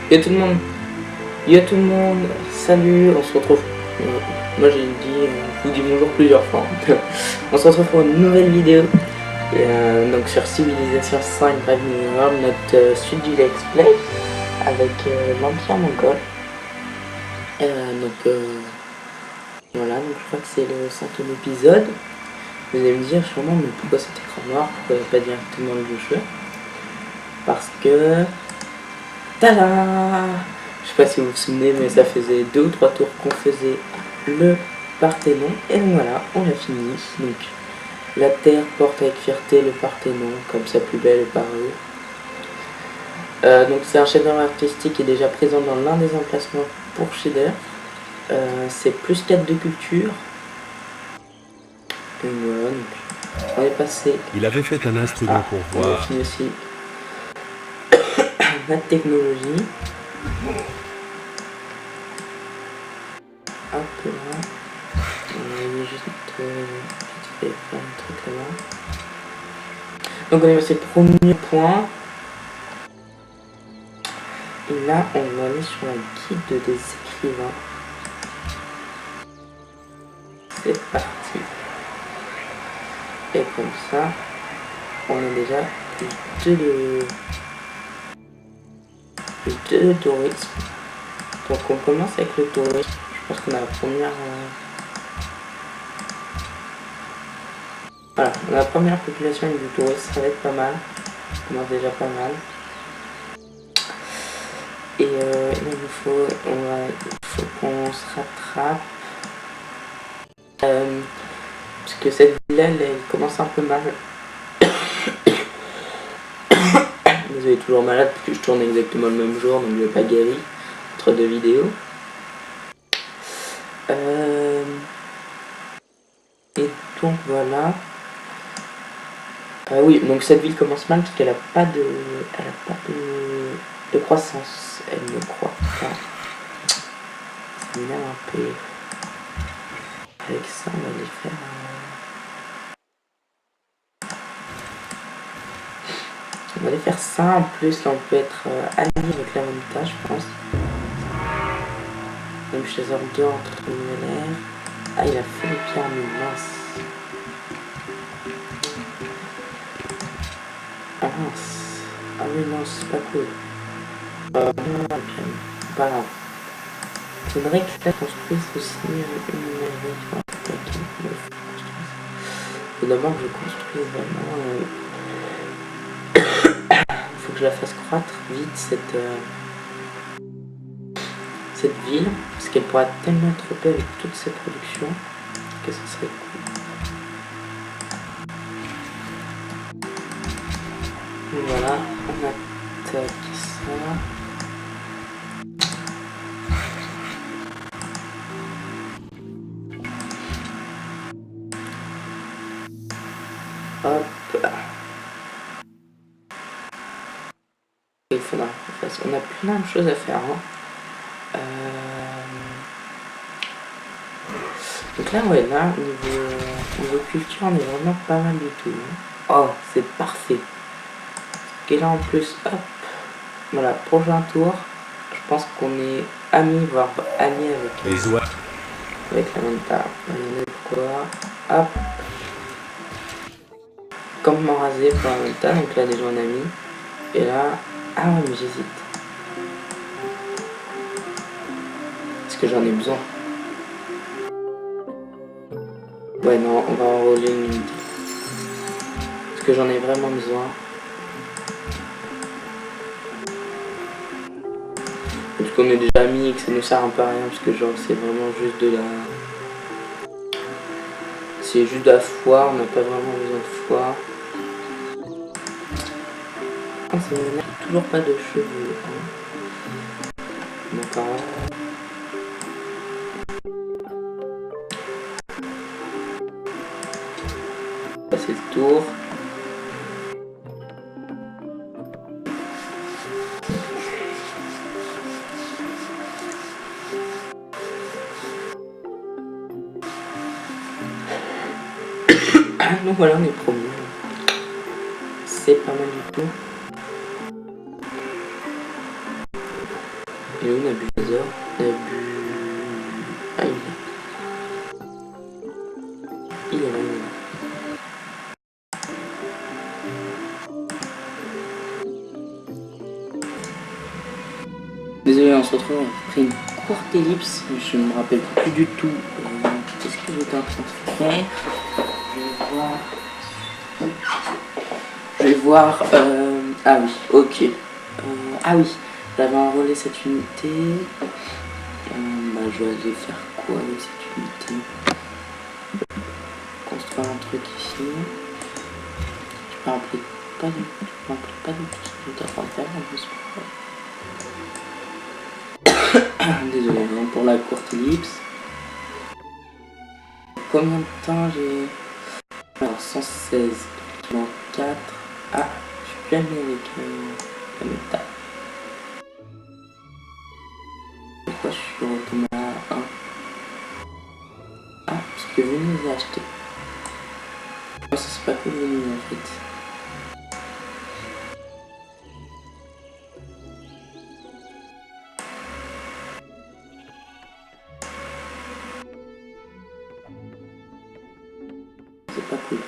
Yo tout le monde, yo tout le monde, salut, on se retrouve. Moi j'ai dit, je vous dis bonjour plusieurs fois. On se retrouve pour une nouvelle vidéo. Et donc sur Civilization 5 Brave New World, notre suite du Let's Play avec l'Empire mongol. Voilà, donc je crois que c'est le 5e épisode. Vous allez me dire sûrement, mais pourquoi cet écran noir, pourquoi il n'y a pas directement le jeu? Parce que... Tada! Je sais pas si vous vous souvenez, mais ça faisait 2 ou 3 tours qu'on faisait le Parthénon. Et donc voilà, on l'a fini. Donc la terre porte avec fierté le Parthénon, comme sa plus belle parure. Donc c'est un chef-d'œuvre artistique qui est déjà présent dans l'un des emplacements pour Shader. C'est plus 4 de culture. Et voilà, donc on est passé. Il avait fait un instrument pour On a voir. fini aussi la technologie. Hop là. On a juste vite fait plein de trucs là-bas. Donc on est passé le premier point. Et là on va aller sur la guide des écrivains. C'est parti. Et comme ça, on a déjà plus de tourisme. Donc on commence avec le tourisme. Je pense qu'on a la première... Voilà, la première population du tourisme, ça va être pas mal. On commence déjà pas mal. Et il faut qu'on se rattrape. Parce que cette ville-là, elle commence un peu mal. Désolé, toujours malade parce que je tourne exactement le même jour, donc je n'ai pas guéri entre 2 vidéos. Et donc voilà. Oui, donc cette ville commence mal parce qu'elle n'a pas de croissance, elle ne croit pas. Ça m'énerve un peu. Avec ça, on va aller faire on va aller faire ça. En plus, là, on peut être allié avec l'avantage, je pense. Même chez Ordure entre l'air. Ah, il a fait les pyramides, mince. Ah mince. Ah oui, non, c'est pas cool. Pas grave. Faudrait que ça construise aussi une mairie. Faut d'abord que je construise vraiment... faut que je la fasse croître vite cette ville, parce qu'elle pourra tellement être belle avec toutes ses productions que ça serait cool. Et voilà, on attaque ça. Hop. Il faudra qu'on fasse. On a plein de choses à faire. Hein. Donc là, ouais, là, niveau culture, on est vraiment pas mal du tout. Hein. Oh, c'est parfait. Et là, en plus, hop. Voilà, prochain tour. Je pense qu'on est amis, voire alliés avec la montagne. On est quoi? Hop. Campement rasé pour la montagne, donc là déjà on a mis. Et là, ah ouais, mais j'hésite. Est-ce que j'en ai besoin? Ouais, non, on va enrôler une unité. Est-ce que j'en ai vraiment besoin? Parce qu'on est déjà mis et que ça nous sert un peu à rien, parce que genre c'est vraiment juste de la... C'est juste de la foi, on n'a pas vraiment besoin de foi. Ah, c'est toujours pas de cheveux. Hein. D'accord. Passer le tour. Donc voilà, on est promis. C'est pas mal du tout. Et où Nabucodonosor? Ah, il est là. Désolé, on se retrouve, on a pris une courte ellipse, je ne me rappelle plus du tout qu'est-ce que j'étais en train de faire. Je vais voir. Ah oui, ok. Ah oui, j'avais enrôlé cette unité. Je vais aller faire quoi avec cette unité? Construire un truc ici. Je me rappelle pas du tout. Je me rappelle pas du tout ce que j'étais en train de faire. En plus, désolé pour la courte ellipse. Combien de temps j'ai... Alors 116, 4. Ah, je suis plus ami avec la méta. Pourquoi je suis retombé à 1? Ah, parce que Venise a acheté. Moi, ça c'est pas cool Venise en fait. C'est pas cool.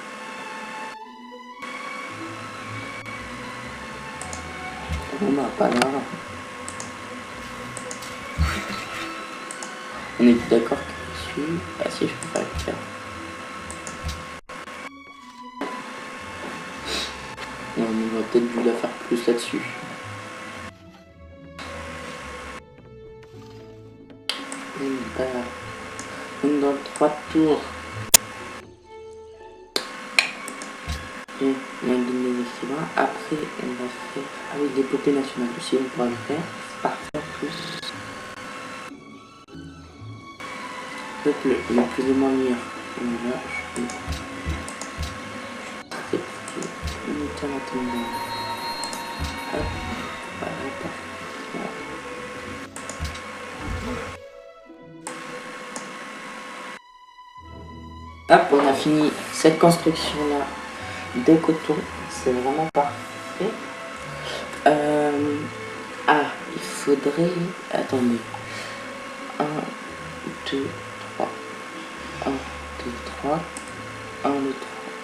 On n'a pas d'argent. On est d'accord que dessus. Ah si, je peux pas le faire. On aurait peut-être dû la faire plus là-dessus. On dans 3 tours. Et on a gagné les écrivains. Après, on va faire. Ah oui, l'épopée nationale aussi, on pourra le faire. Parfait en plus. Peuple le plus ou moins meilleur. Voilà, je vais. C'est unité maintenant. Hop, voilà, parfait. Hop, on a fini cette construction là de coton, c'est vraiment parfait. Ah, il faudrait... Attendez. 1, 2, 3. 1, 2, 3. 1, 2,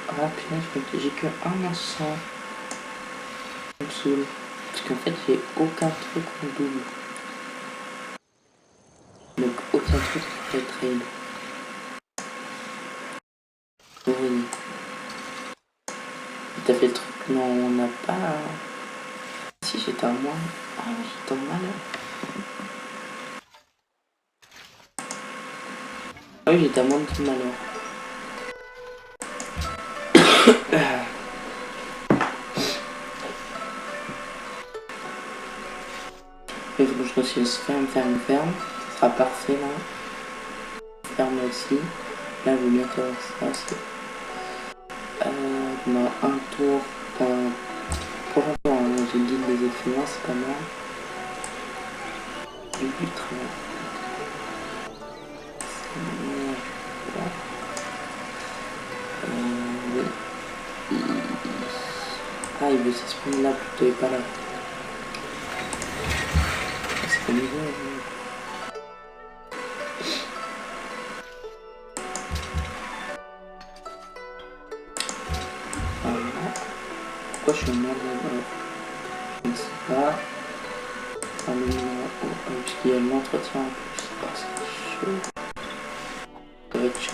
3. Ah putain, j'ai que un encens. Ça me saoule. Parce qu'en fait, j'ai aucun truc en double. Donc aucun truc qui peut être raid. Oui. T'as fait le truc? Non, on n'a pas... Si, j'étais en moins. Ah, j'étais en malheur. Ah oui, j'étais à moins de malheur. Il faut que je réussisse ferme. Ça sera parfait là. Ferme aussi. Là, je vais bien faire ça aussi. On a un tour. Prochain tour, j'ai le guide des écrivains, c'est pas mal. Du but très bien. Oui. Ah, il veut s'exprimer là plutôt et pas là. C'est pas niveau. Pourquoi je suis en mode je ne sais pas. Un moment où il y a l'entretien en plus. Oh, c'est chaud. Ça va être chaud.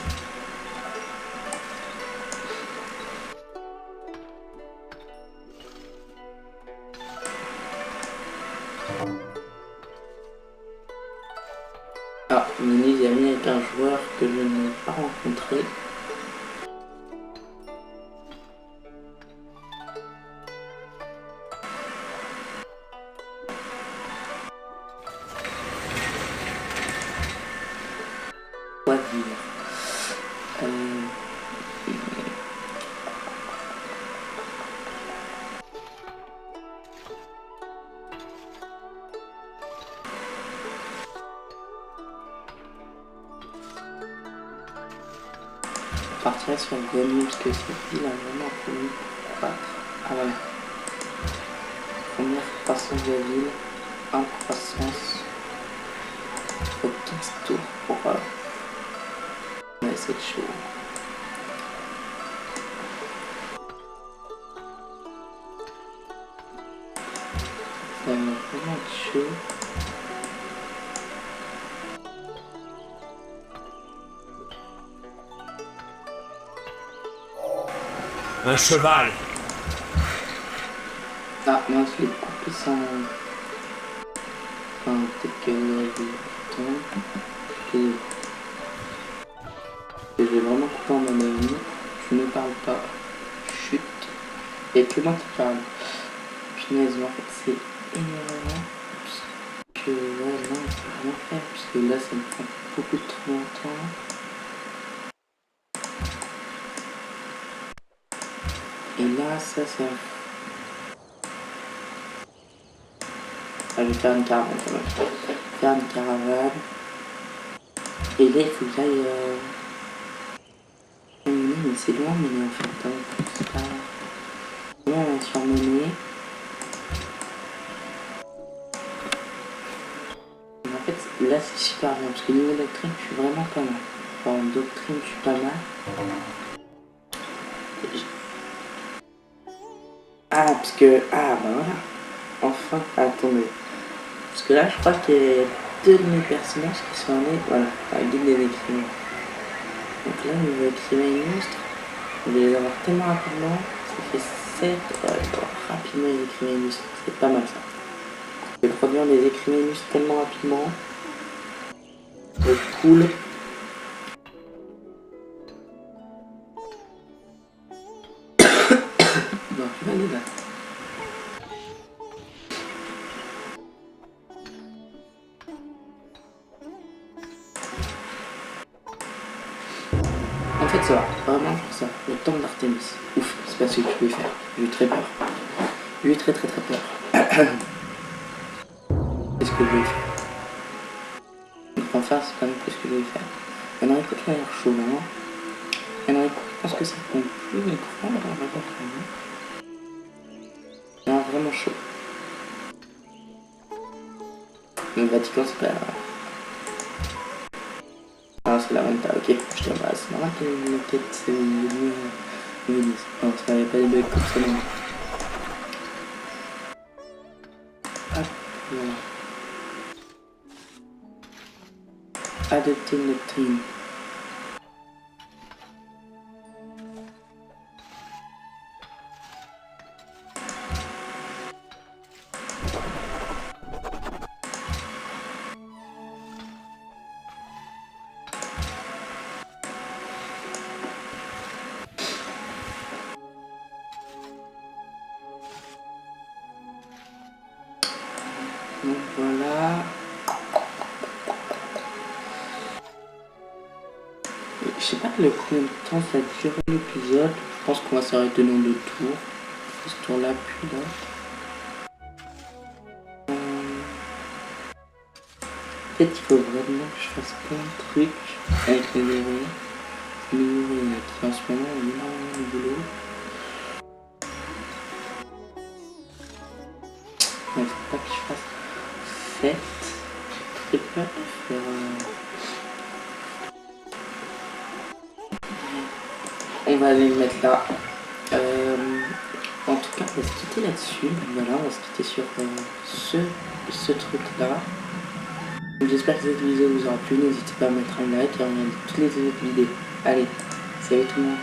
Ah, Venise est amie avec un joueur que je n'ai pas rencontré. Quoi dire Partir sur le gagner parce que cette ville a vraiment un problème pour croître. Ah voilà. Première croissance de la ville, 1 croissance. faut 15 tours pour essayer de chaud. Ça va vraiment être chaud. Un cheval. Ah, moi je l'ai coupé sans... Enfin, peut-être que le temps... Je vais vraiment couper en mon avis. Tu ne parles pas. Chut. Et que moi qui parle. Punaise, mais en fait c'est énormément. Parce que ouais, non, je peux rien faire. Parce que là ça me prend beaucoup trop longtemps. Et là, ça... Ah, je vais faire une caravane quand même. Faire une caravane. Et là, il faut que j'aille... Mais c'est loin, mais en fait, c'est pas... Là, on va surmener. Mais en fait, là, c'est super bien. Parce que niveau doctrine, je suis vraiment pas mal. Enfin, en doctrine, je suis pas mal. Ah, parce que... Ah, bah voilà. Enfin, attendez. Parce que là, je crois qu'il y a 2 de mes personnages qui sont nés. Voilà, la guide des écrivains. Donc là, niveau écrivain illustre, je vais les avoir tellement rapidement. Ça fait 7. Ouais, bon, rapidement, les écrivains illustres. C'est pas mal ça. Je vais produire des écrivains illustres tellement rapidement. C'est cool. Non, je vais aller là. En fait, ça va. Vraiment, ça. Le temple d'Artémis. Ouf, c'est pas ce que je voulais faire. J'ai eu très peur. J'ai eu très peur. Qu'est-ce que je voulais faire? Enfin, c'est pas non plus ce que je voulais faire. Il y en a qui a l'air chaud, non? Il y en a qui pensent que ça compte plus, mais pourquoi on va voir vraiment? Il y en a vraiment chaud. Le Vatican, c'est pas... Ah, c'est la Venta, ok. Je te vois, c'est normal que ma tête, c'est mieux. Non, ça n'avait pas des bugs comme ça, non. Hop, voilà. Adopter une doctrine. Donc voilà. Je sais pas combien de temps ça dure l'épisode. Je pense qu'on va s'arrêter dans 2 tours. Ce tour là, puis là. En fait, il faut vraiment que je fasse plein de trucs avec les héros. Les héros qui en ce moment ont énormément de boulot. Il faut pas que je fasse fête. J'ai très peur de faire... On va aller le mettre là. En tout cas, on va se quitter là-dessus. Voilà, on va se quitter sur ce truc-là. J'espère que cette vidéo vous aura plu. N'hésitez pas à mettre un like et à regarder toutes les autres vidéos. Allez, salut tout le monde.